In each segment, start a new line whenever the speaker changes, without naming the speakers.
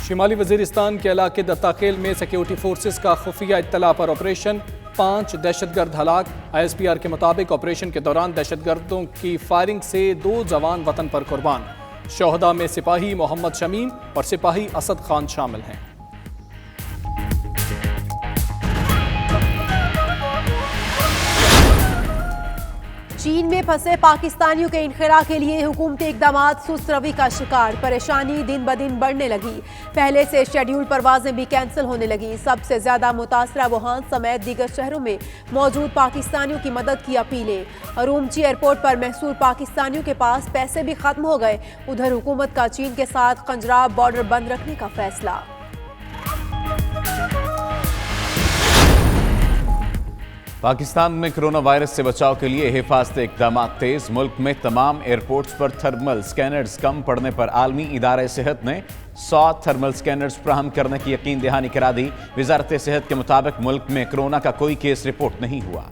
شمالی وزیرستان کے علاقے دتاخیل میں سیکیورٹی فورسز کا خفیہ اطلاع پر آپریشن، 5 دہشت گرد ہلاک۔ ISPR کے مطابق آپریشن کے دوران دہشت گردوں کی فائرنگ سے 2 جوان وطن پر قربان۔ شہداء میں سپاہی محمد شمیم اور سپاہی اسد خان شامل ہیں۔
چین میں پھنسے پاکستانیوں کے انخلاء کے لیے حکومتی اقدامات سست روی کا شکار، پریشانی دن بدن بڑھنے لگی۔ پہلے سے شیڈیول پروازیں بھی کینسل ہونے لگی۔ سب سے زیادہ متاثرہ ووہان سمیت دیگر شہروں میں موجود پاکستانیوں کی مدد کی اپیلیں۔ ارومچی ایئرپورٹ پر محصور پاکستانیوں کے پاس پیسے بھی ختم ہو گئے۔ ادھر حکومت کا چین کے ساتھ قنجراب بارڈر بند رکھنے کا فیصلہ۔
پاکستان میں کرونا وائرس سے بچاؤ کے لیے حفاظتی اقدامات تیز۔ ملک میں تمام ایئرپورٹس پر تھرمل سکینرز کم پڑنے پر عالمی ادارہ صحت نے 100 تھرمل سکینرز فراہم کرنے کی یقین دہانی کرا دی۔ وزارت صحت کے مطابق ملک میں کرونا کا کوئی کیس رپورٹ نہیں ہوا۔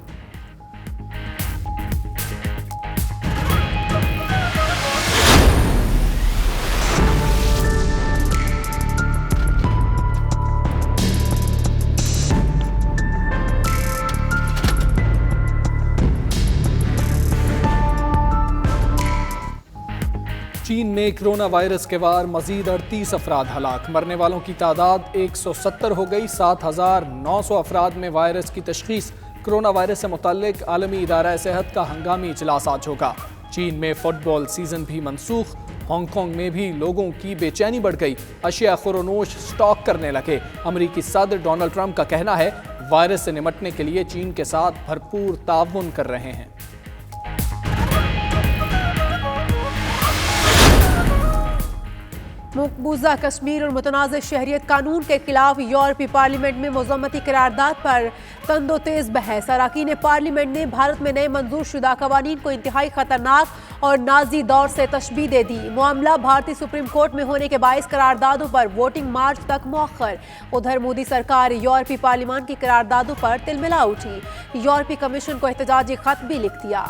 چین میں کرونا وائرس کے وار مزید 38 افراد ہلاک، مرنے والوں کی تعداد 170 ہو گئی۔ 7900 افراد میں وائرس کی تشخیص۔ کرونا وائرس سے متعلق عالمی ادارہ صحت کا ہنگامی اجلاس آج ہوگا۔ چین میں فٹ بال سیزن بھی منسوخ۔ ہانگ کانگ میں بھی لوگوں کی بے چینی بڑھ گئی، اشیاء خورونوش سٹاک کرنے لگے۔ امریکی صدر ڈونلڈ ٹرمپ کا کہنا ہے وائرس سے نمٹنے کے لیے چین کے ساتھ بھرپور تعاون کر رہے ہیں۔
مقبوضہ کشمیر اور متنازع شہریت قانون کے خلاف یورپی پارلیمنٹ میں مذمتی قرارداد پر تند و تیز بحث۔ اراکین پارلیمنٹ نے بھارت میں نئے منظور شدہ قوانین کو انتہائی خطرناک اور نازی دور سے تشبیہ دے دی۔ معاملہ بھارتی سپریم کورٹ میں ہونے کے باعث قراردادوں پر ووٹنگ مارچ تک مؤخر۔ ادھر مودی سرکار یورپی پارلیمان کی قراردادوں پر تلملا اٹھی۔ یورپی کمیشن کو احتجاجی خط بھی لکھ دیا۔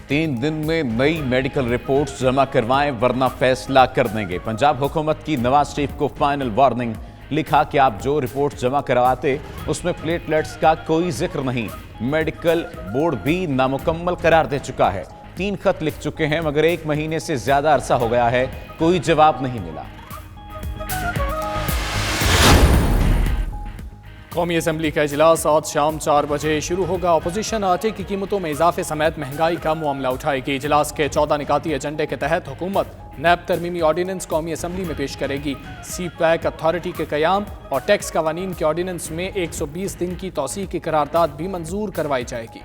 3 دن میں نئی میڈیکل رپورٹس جمع کروائیں ورنہ فیصلہ کر دیں گے۔ پنجاب حکومت کی نواز شریف کو فائنل وارننگ، لکھا کہ آپ جو رپورٹس جمع کرواتے اس میں پلیٹلیٹس کا کوئی ذکر نہیں۔ میڈیکل بورڈ بھی نامکمل قرار دے چکا ہے۔ 3 خط لکھ چکے ہیں مگر 1 مہینے سے زیادہ عرصہ ہو گیا ہے، کوئی جواب نہیں ملا۔
قومی اسمبلی کا اجلاس آج شام 4 بجے شروع ہوگا۔ اپوزیشن آٹے کی قیمتوں میں اضافے سمیت مہنگائی کا معاملہ اٹھائے گی۔ اجلاس کے 14 نکاتی ایجنڈے کے تحت حکومت نیب ترمیمی آرڈیننس قومی اسمبلی میں پیش کرے گی۔ سی پیک اتھارٹی کے قیام اور ٹیکس قوانین کے آرڈیننس میں 120 دن کی توسیع کی قرارداد بھی منظور کروائی جائے گی۔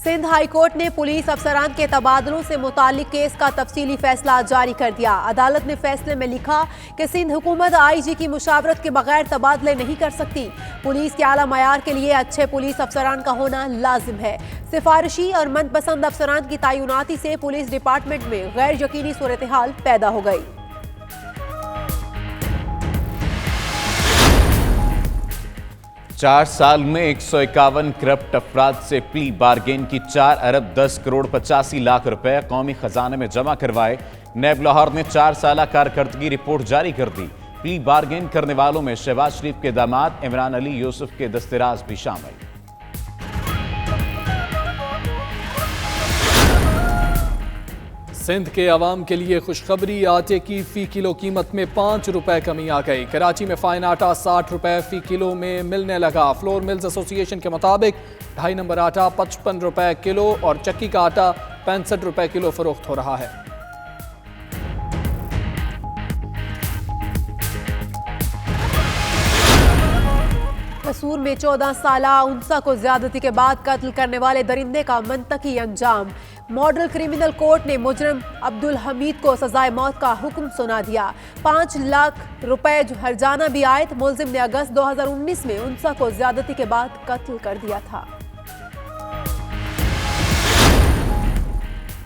سندھ ہائی کورٹ نے پولیس افسران کے تبادلوں سے متعلق کیس کا تفصیلی فیصلہ جاری کر دیا۔ عدالت نے فیصلے میں لکھا کہ سندھ حکومت IG کی مشاورت کے بغیر تبادلے نہیں کر سکتی۔ پولیس کے اعلیٰ معیار کے لیے اچھے پولیس افسران کا ہونا لازم ہے۔ سفارشی اور من پسند افسران کی تعیناتی سے پولیس ڈپارٹمنٹ میں غیر یقینی صورتحال پیدا ہو گئی۔
4 سال میں 151 کرپٹ افراد سے پلی بارگین کی 4 ارب 10 کروڑ 85 لاکھ روپے قومی خزانے میں جمع کروائے۔ نیب لاہور نے 4 سالہ کارکردگی رپورٹ جاری کر دی۔ پلی بارگین کرنے والوں میں شہباز شریف کے داماد عمران علی یوسف کے دستراز بھی شامل۔
سندھ کے عوام کے لیے خوشخبری، آٹے کی فی کلو قیمت میں 5 روپے کمی آ گئی۔ کراچی میں فائن آٹا 60 روپے فی کلو میں ملنے لگا۔ فلور ملز ایسوسی ایشن کے مطابق 2.5 نمبر آٹا 55 روپے کلو اور چکی کا آٹا 65 روپے کلو فروخت ہو رہا ہے۔
قصور میں 14 سالہ انسا کو زیادتی کے بعد قتل کرنے والے درندے کا منطقی انجام۔ ماڈل کرمنل کورٹ نے مجرم عبدالحمید کو سزائے موت کا حکم سنا دیا۔ 5 لاکھ روپے ہرجانہ بھی عائد۔ ملزم نے اگست 2019 میں انسا کو زیادتی کے بعد قتل کر دیا تھا۔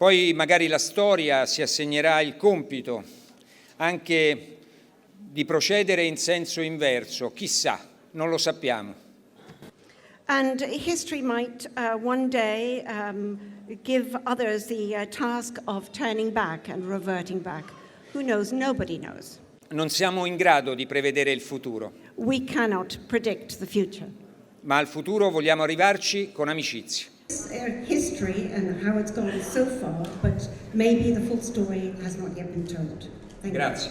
Poi magari la storia si assegnerà il compito anche di procedere in senso inverso, chissà, non lo sappiamo.
And history might one day give others the task of turning back and reverting back. Who knows? Nobody knows.
Non siamo in grado di prevedere il futuro.
We cannot predict the future.
Ma al futuro vogliamo arrivarci con amicizia.
History and how it's gone so far, but maybe the full story has not yet been told. Thank
Grazie.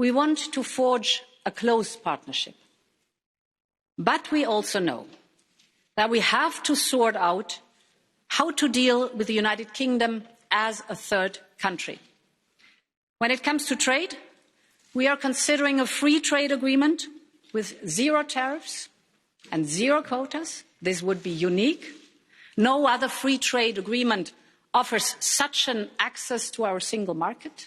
We want to forge a close partnership, but we also know that we have to sort out how to deal with the United Kingdom as a third country. When it comes to trade, we are considering a free trade agreement with zero tariffs and zero quotas. This would be unique. No other free trade agreement offers such an access to our single market.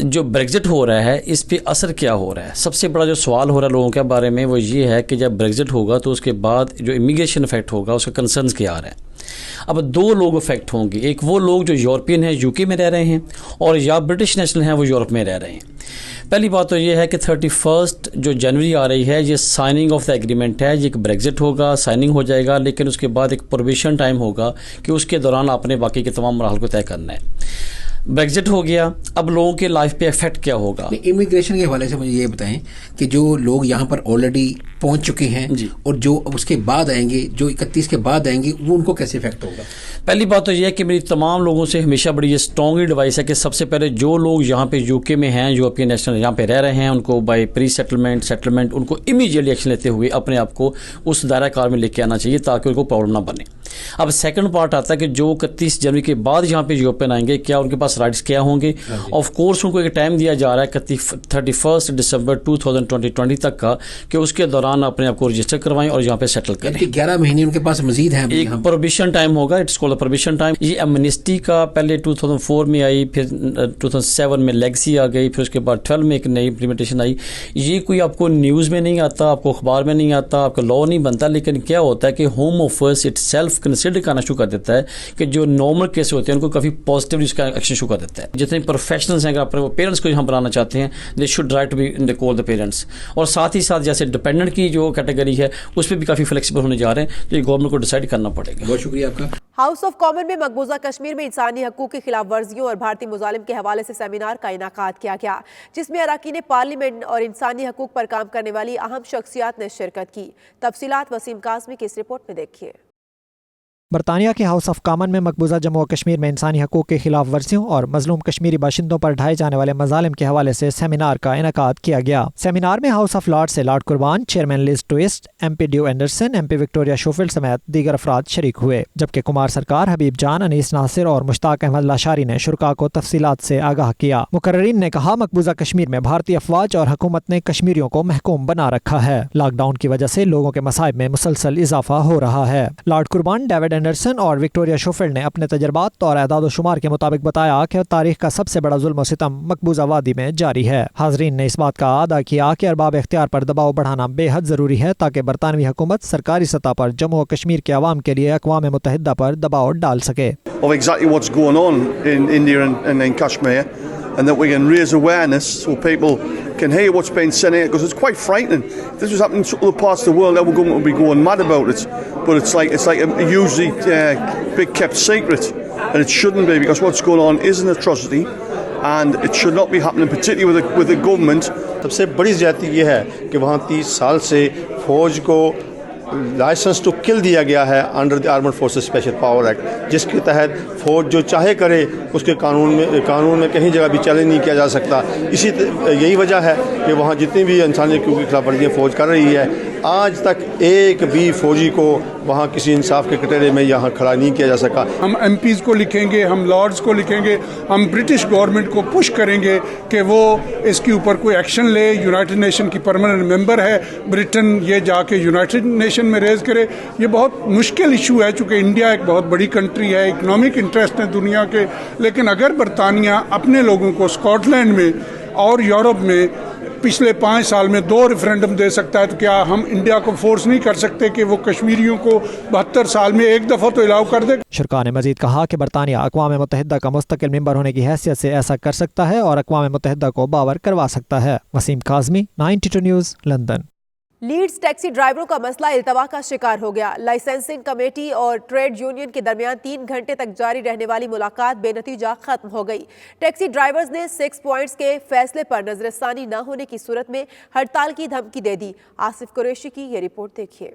جو Brexit ہو رہا ہے اس پہ اثر کیا ہو رہا ہے. سب سے بڑا جو سوال ہو رہا ہے لوگوں کے بارے میں وہ یہ ہے کہ جب بریگزٹ ہوگا تو اس کے بعد جو امیگریشن افیکٹ ہوگا اس کا کنسرنز کیا آ رہا ہے. اب دو لوگ افیکٹ ہوں گے, ایک وہ لوگ جو یورپین ہیں UK میں رہ رہے ہیں اور یا برٹش نیشنل ہیں وہ یورپ میں رہ رہے ہیں. پہلی بات تو یہ ہے کہ 31 جو جنوری آ رہی ہے یہ سائننگ آف دا ایگریمنٹ ہے, یہ ایک بریگزٹ ہوگا, سائننگ ہو جائے گا, لیکن اس کے بعد ایک پروبیشن ٹائم ہوگا کہ اس کے دوران آپ نے باقی کے تمام مراحل کو طے کرنا ہے. بریگزٹ ہو گیا, اب لوگوں کے لائف پہ افیکٹ کیا ہوگا؟
امیگریشن کے حوالے سے مجھے یہ بتائیں کہ جو لوگ یہاں پر آلریڈی پہنچ چکے ہیں اور جو اس کے بعد آئیں گے, جو 31 کے بعد آئیں گے, وہ ان کو کیسے افیکٹ ہوگا؟
پہلی بات تو یہ ہے کہ میری تمام لوگوں سے ہمیشہ بڑی یہ اسٹرانگلی ایڈوائس ہے کہ سب سے پہلے جو لوگ یہاں پہ UK میں ہیں, یورپین نیشنل یہاں پہ رہ رہے ہیں, ان کو بائی پری سیٹلمنٹ ان کو امیڈیٹلی ایکشن لیتے ہوئے اپنے آپ کو اس دائرہ کار میں لے کے آنا چاہیے تاکہ ان کو پرابلم نہ بنے. اب سیکنڈ پارٹ آتا ہے کہ جو 31 جنوری کے بعد یہاں پہ یورپین آئیں گے کیا ان کے پاس رائٹس کیا ہوں گے؟ آف کورس ان کو ایک ٹائم دیا جا رہا ہے 31 دسمبر 2020 تک کا کہ اس کے دوران اپنے آپ کو رجسٹر کروائیں اور یہاں پہ سیٹل کریں.
11 مہینے ان کے پاس مزید ہیں.
ایک پروبیشن ٹائم ہوگا, اٹس کالڈ پروبیشن ٹائم. یہ ایمنسٹی کا پہلے 2004 میں آئی, پھر 2007 میں لیگسی آ گئی, پھر اس کے بعد 12 میں ایک نئی امپلیمنٹیشن آئی. یہ کوئی آپ کو نیوز میں نہیں آتا, آپ کو اخبار میں نہیں آتا, آپ کا لا نہیں بنتا, لیکن کیا ہوتا ہے کہ home office it self consider کرنا شروع کر دیتا ہے کہ جو نارمل کیس ہوتے ہیں ان کو کافی پازیٹیولی اس کا ایکشن شروع کر دیتا ہے. جتنے پروفیشنلز ہیں اگر اپنے پیرنٹس کو یہاں بنانا چاہتے ہیں they should try to be in the call the parents. اور ساتھ ہی ساتھ جیسے ڈپینڈنٹ کی جو کیٹیگری ہے اس پہ بھی کافی فلیکسیبل ہونے جا رہے ہیں, تو یہ گورنمنٹ کو ڈیسائیڈ کرنا پڑے گا.
بہت شکریہ آپ کا.
ہاؤس آف کامن میں مقبوضہ کشمیر میں انسانی حقوق کی خلاف ورزیوں اور بھارتی مظالم کے حوالے سے سیمینار کا انعقاد کیا گیا, جس میں اراکین پارلیمنٹ اور انسانی حقوق پر کام کرنے والی اہم شخصیات نے شرکت کی. تفصیلات وسیم کاظمی کی اس رپورٹ میں دیکھیے.
برطانیہ کے ہاؤس آف کامن میں مقبوضہ جموں و کشمیر میں انسانی حقوق کی خلاف ورزیوں اور مظلوم کشمیری باشندوں پر ڈھائے جانے والے مظالم کے حوالے سے سیمینار کا انعقاد کیا گیا. سیمینار میں ہاؤس آف لارڈ سے Lord Qurban, chairman Liz Twist, MP Dave Anderson, MP Victoria Schofield سمیت دیگر افراد شریک ہوئے, جبکہ کمار سرکار, حبیب جان, انیس ناصر اور مشتاق احمد لاشاری نے شرکاء کو تفصیلات سے آگاہ کیا. مقررین نے کہا مقبوضہ کشمیر میں بھارتی افواج اور حکومت نے کشمیریوں کو محکوم بنا رکھا ہے. لاک ڈاؤن کی وجہ سے لوگوں کے مصائب میں مسلسل اضافہ ہو رہا ہے. لارڈ قربان, ڈیوڈ اینڈرسن اور وکٹوریہ شوفیلڈ نے اپنے تجربات اور اعداد و شمار کے مطابق بتایا کہ تاریخ کا سب سے بڑا ظلم و ستم مقبوضہ وادی میں جاری ہے. حاضرین نے اس بات کا اعادہ کیا کہ ارباب اختیار پر دباؤ بڑھانا بے حد ضروری ہے تاکہ برطانوی حکومت سرکاری سطح پر جموں و کشمیر کے عوام کے لیے اقوام متحدہ پر دباؤ ڈال سکے.
Of exactly what's going on in India and in Kashmir, and that we can raise awareness so people can hear what's being said here, because it's quite frightening. If this was happening to other parts of the world, our government would be going mad about it. But it's like a hugely big kept secret, and it shouldn't be, because what's going on is an atrocity, and it should not be happening, particularly with the government.
سب سے بڑی زیادتی یہ ہے کہ وہاں 30 سال سے فوج کو لائسنس ٹو کل دیا گیا ہے under the armed forces special power act, جس کے تحت فوج جو چاہے کرے اس کے قانون میں کہیں جگہ بھی چیلنج نہیں کیا جا سکتا. یہی وجہ ہے کہ وہاں جتنی بھی انسانی حقوق کی خلاف ورزیاں فوج کر رہی ہے, آج تک ایک بھی فوجی کو وہاں کسی انصاف کے کٹہرے میں یہاں کھڑا نہیں کیا جا سکا.
ہم MPs کو لکھیں گے, ہم لارڈز کو لکھیں گے, ہم برٹش گورنمنٹ کو پش کریں گے کہ وہ اس کے اوپر کوئی ایکشن لے. یونائٹڈ نیشن کی پرماننٹ ممبر ہے برٹن, یہ جا کے یونائٹڈ نیشن میں ریز کرے. یہ بہت مشکل ایشو ہے چونکہ انڈیا ایک بہت بڑی کنٹری ہے, اکنامک انٹرسٹ ہے دنیا کے, لیکن اگر برطانیہ اپنے لوگوں کو اسکاٹ لینڈ میں اور یورپ میں پچھلے 5 سال میں 2 ریفرینڈم دے سکتا ہے, تو کیا ہم انڈیا کو فورس نہیں کر سکتے کہ وہ کشمیریوں کو 72 سال میں ایک دفعہ تو الاؤ کر دے؟
شرکاء نے مزید کہا کہ برطانیہ اقوام متحدہ کا مستقل ممبر ہونے کی حیثیت سے ایسا کر سکتا ہے اور اقوام متحدہ کو باور کروا سکتا ہے. Wasim Kazmi, 92 News, London.
Leeds taxi ڈرائیوروں کا مسئلہ التوا کا شکار ہو گیا. لائسنسنگ کمیٹی اور ٹریڈ یونین کے درمیان 3 گھنٹے تک جاری رہنے والی ملاقات بے نتیجہ ختم ہو گئی. ٹیکسی ڈرائیورز نے 6 پوائنٹس کے فیصلے پر نظر ثانی نہ ہونے کی صورت میں ہڑتال کی دھمکی دے دی. آصف قریشی کی یہ رپورٹ دیکھیے.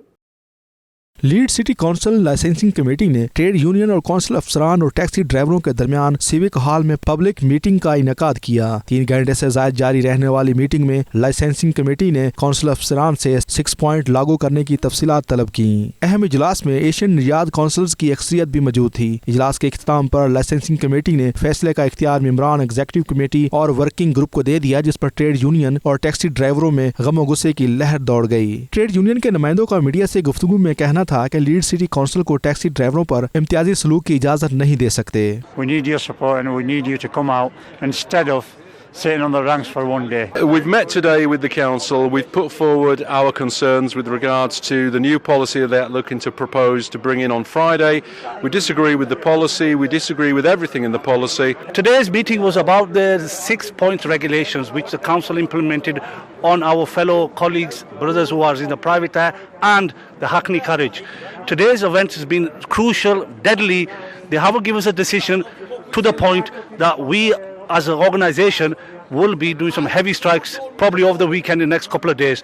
Lead city council licensing committee نے ٹریڈ یونین اور کونسل افسران اور ٹیکسی ڈرائیوروں کے درمیان سیوک ہال میں پبلک میٹنگ کا انعقاد کیا. 3 گھنٹے سے زائد جاری رہنے والی میٹنگ میں لائسنسنگ کمیٹی نے کونسل افسران سے 6 پوائنٹ لاگو کرنے کی تفصیلات طلب کی. اہم اجلاس میں ایشین ریاض کونسلز کی اکثریت بھی موجود تھی. اجلاس کے اختتام پر لائسنسنگ کمیٹی نے فیصلے کا اختیار ممبران ایگزیکٹو کمیٹی اور ورکنگ گروپ کو دے دیا, جس پر ٹریڈ یونین اور ٹیکسی ڈرائیوروں میں غم و غصے کی لہر دوڑ گئی. ٹریڈ یونین کے نمائندوں کا میڈیا سے گفتگو میں کہنا تھا کہ لیڈ سٹی کونسل کو ٹیکسی ڈرائیوروں پر امتیازی سلوک کی اجازت نہیں دے سکتے.
We need your support and we need you to come out instead of sitting on the ranks for one day.
We've met today with the council. We've put forward our concerns with regards to the new policy they're looking to propose to bring in on Friday. We disagree with the policy. We disagree with everything in the policy.
Today's meeting was about the 6-point regulations which the council implemented on our fellow colleagues, brothers who are in the private and the Hackney College. Today's event has been crucial, deadly. They haven't given us a decision to the point that we as an organisation will be doing some heavy strikes probably over the weekend in the next couple of days.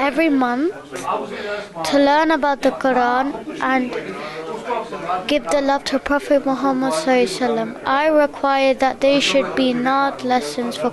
Every month to learn about the Quran and give the love to Prophet Muhammad sallallahu alaihi wasallam. I require that they should be not lessons for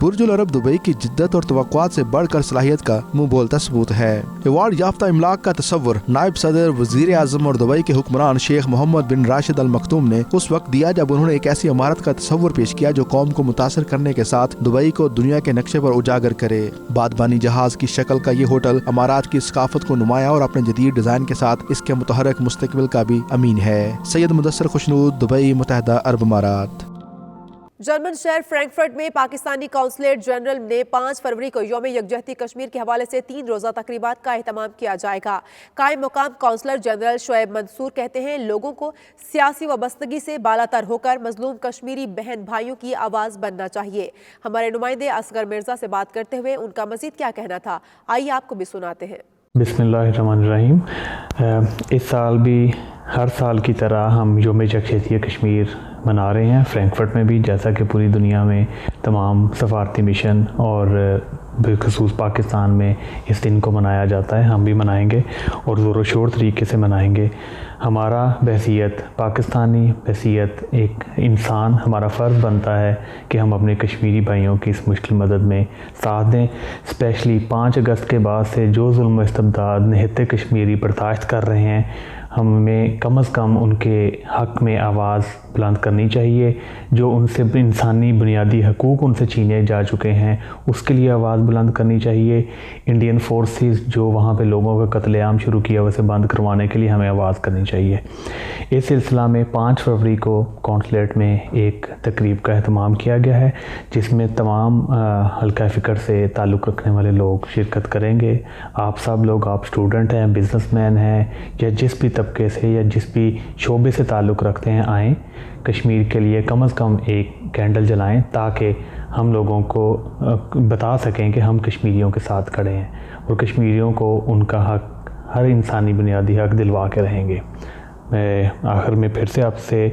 برج العرب Dubai کی جدت اور توقعات سے بڑھ کر صلاحیت کا منہ بولتا ثبوت ہے. ایوارڈ یافتہ املاک کا تصور نائب صدر، وزیر اعظم اور دبئی کے حکمران شیخ محمد بن راشد ال مختوم نے اس وقت دیا جب انہوں نے ایک ایسی عمارت کا تصور پیش کیا جو قوم کو متاثر کرنے کے ساتھ دبئی کو دنیا کے نقشے پر اجاگر کرے. بادبانی جہاز کی شکل کا یہ ہوٹل امارات کی ثقافت کو نمایاں اور اپنے جدید ڈیزائن کے ساتھ اس کے متحرک مستقبل کا بھی امین ہے. سید مدثر خوشنود، دبئی، متحدہ عرب امارات.
جرمن شہر فرینکفرٹ میں پاکستانی قونصلیٹ جنرل نے 5 فروری کو یوم یکجہتی کشمیر کے حوالے سے 3 روزہ تقریبات کا اہتمام کیا جائے گا. قائم مقام قونصلر جنرل شعیب منصور کہتے ہیں لوگوں کو سیاسی وابستگی سے بالاتر ہو کر مظلوم کشمیری بہن بھائیوں کی آواز بننا چاہیے. ہمارے نمائندے اصغر مرزا سے بات کرتے ہوئے ان کا مزید کیا کہنا تھا، آئیے آپ کو بھی سناتے ہیں.
بسم اللہ الرحمن الرحیم. اس سال بھی ہر سال کی طرح ہم یوم یکجہتی کشمیر منا رہے ہیں فرینکفرٹ میں بھی، جیسا کہ پوری دنیا میں تمام سفارتی مشن اور بالخصوص پاکستان میں اس دن کو منایا جاتا ہے. ہم بھی منائیں گے اور زور و شور طریقے سے منائیں گے. ہمارا بحیثیت پاکستانی، بحیثیت ایک انسان، ہمارا فرض بنتا ہے کہ ہم اپنے کشمیری بھائیوں کی اس مشکل مدد میں ساتھ دیں. اسپیشلی 5 اگست کے بعد سے جو ظلم و استبداد نہتے کشمیری برداشت کر رہے ہیں، ہمیں کم از کم ان کے حق میں آواز بلند کرنی چاہیے. جو ان سے انسانی بنیادی حقوق ان سے چھینے جا چکے ہیں اس کے لیے آواز بلند کرنی چاہیے. انڈین فورسز جو وہاں پہ لوگوں کا قتل عام شروع کیا اسے بند کروانے کے لیے ہمیں آواز کرنی چاہیے. اس سلسلہ میں 5 فروری کو کونسلیٹ میں ایک تقریب کا اہتمام کیا گیا ہے جس میں تمام حلقہ فکر سے تعلق رکھنے والے لوگ شرکت کریں گے. آپ سب لوگ، آپ اسٹوڈنٹ ہیں، بزنس مین ہیں، یا جس بھی طبقے سے یا جس بھی شعبے سے تعلق رکھتے ہیں، آئیں کشمیر کے لیے کم از کم ایک کینڈل جلائیں تاکہ ہم لوگوں کو بتا سکیں کہ ہم کشمیریوں کے ساتھ کھڑے ہیں اور کشمیریوں کو ان کا حق، ہر انسانی بنیادی حق دلوا کے رہیں گے. میں آخر میں پھر سے آپ سے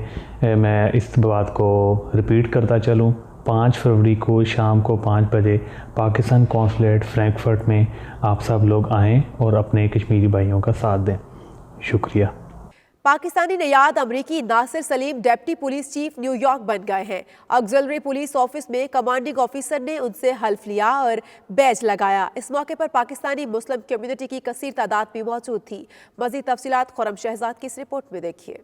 میں اس بات کو ریپیٹ کرتا چلوں، 5 فروری کو شام کو 5 بجے پاکستان قونصلیٹ فرینکفرٹ میں آپ سب لوگ آئیں اور اپنے کشمیری بھائیوں کا ساتھ دیں. شکریہ.
پاکستانی نیاد امریکی Nasir Saleem deputy police chief New York بن گئے ہیں. آگزیلری پولیس آفس میں کمانڈنگ آفیسر نے ان سے حلف لیا اور بیج لگایا. اس موقع پر پاکستانی مسلم کمیونٹی کی کثیر تعداد بھی موجود تھی. مزید تفصیلات خرم شہزاد کی اس رپورٹ میں دیکھیے.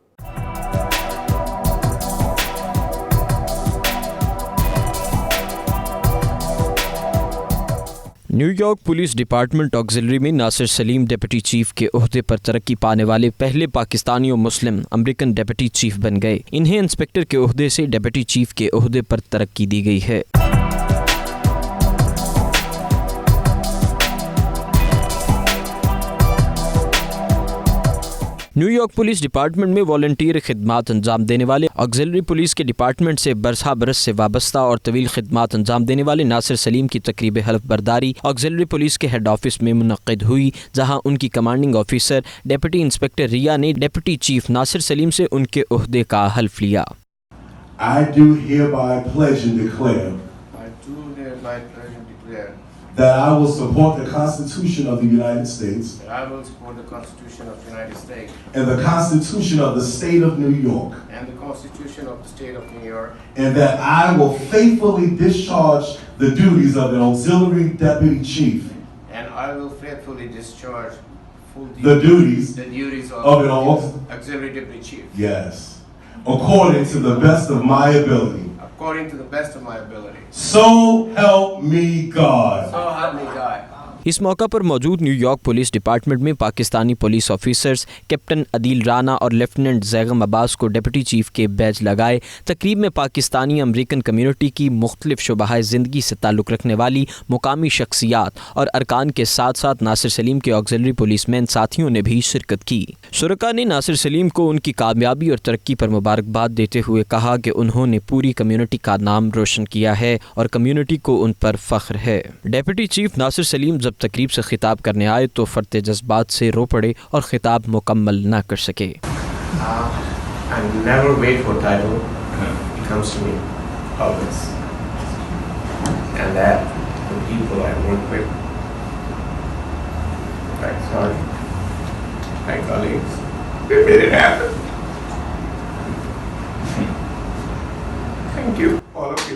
نیو یارک پولیس ڈپارٹمنٹ آگزیلری میں ناصر سلیم ڈپٹی چیف کے عہدے پر ترقی پانے والے پہلے پاکستانی و مسلم امریکن ڈپٹی چیف بن گئے. انہیں انسپکٹر کے عہدے سے ڈپٹی چیف کے عہدے پر ترقی دی گئی ہے. نیو یارک پولیس ڈپارٹمنٹ میں والنٹیئر خدمات انجام دینے والے آگزیلری پولیس کے ڈپارٹمنٹ سے برسہ برس سے وابستہ اور طویل خدمات انجام دینے والے ناصر سلیم کی تقریب حلف برداری آگزیلری پولیس کے ہیڈ آفس میں منعقد ہوئی، جہاں ان کی کمانڈنگ آفیسر ڈپٹی انسپکٹر ریا نے ڈپٹی چیف ناصر سلیم سے ان کے عہدے کا حلف لیا.
I do hereby pledge and declare that I will support the Constitution of the United States
that I will support the Constitution of the United States
and the Constitution of the State of New York,
and the Constitution of the State of New York,
and that I will faithfully discharge the duties of an auxiliary deputy chief,
and I will faithfully discharge
the duties
of
an
auxiliary deputy chief.
Yes, according to the best of my ability.
According to the best of my ability.
So help me God.
So help me God.
اس موقع پر موجود new York police department میں Pakistani police officers captain عدیل رانا اور lieutenant زیغم عباس کو deputy chief کے بیج لگائے. تقریب میں Pakistani American community کی مختلف شعبۂ زندگی سے تعلق رکھنے والی مقامی شخصیات اور ارکان کے ساتھ ساتھ ناصر سلیم کے آگزیلری پولیس مین ساتھیوں نے بھی شرکت کی. شرکاء نے ناصر سلیم کو ان کی کامیابی اور ترقی پر مبارکباد دیتے ہوئے کہا کہ انہوں نے پوری کمیونٹی کا نام روشن کیا ہے اور کمیونٹی کو ان پر فخر ہے. ڈپٹی چیف ناصر سلیم جب تقریب سے خطاب کرنے آئے تو فرط جذبات سے رو پڑے اور خطاب مکمل نہ کر سکے.
I never wait for title. It comes to me always. And that the people I work with, my son, my colleagues, they made it happen.
Thank you, all of you.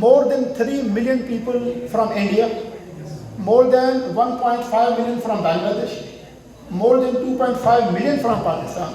More than 3 million people from India, more than 1.5 million from Bangladesh, more than 2.5 million from Pakistan।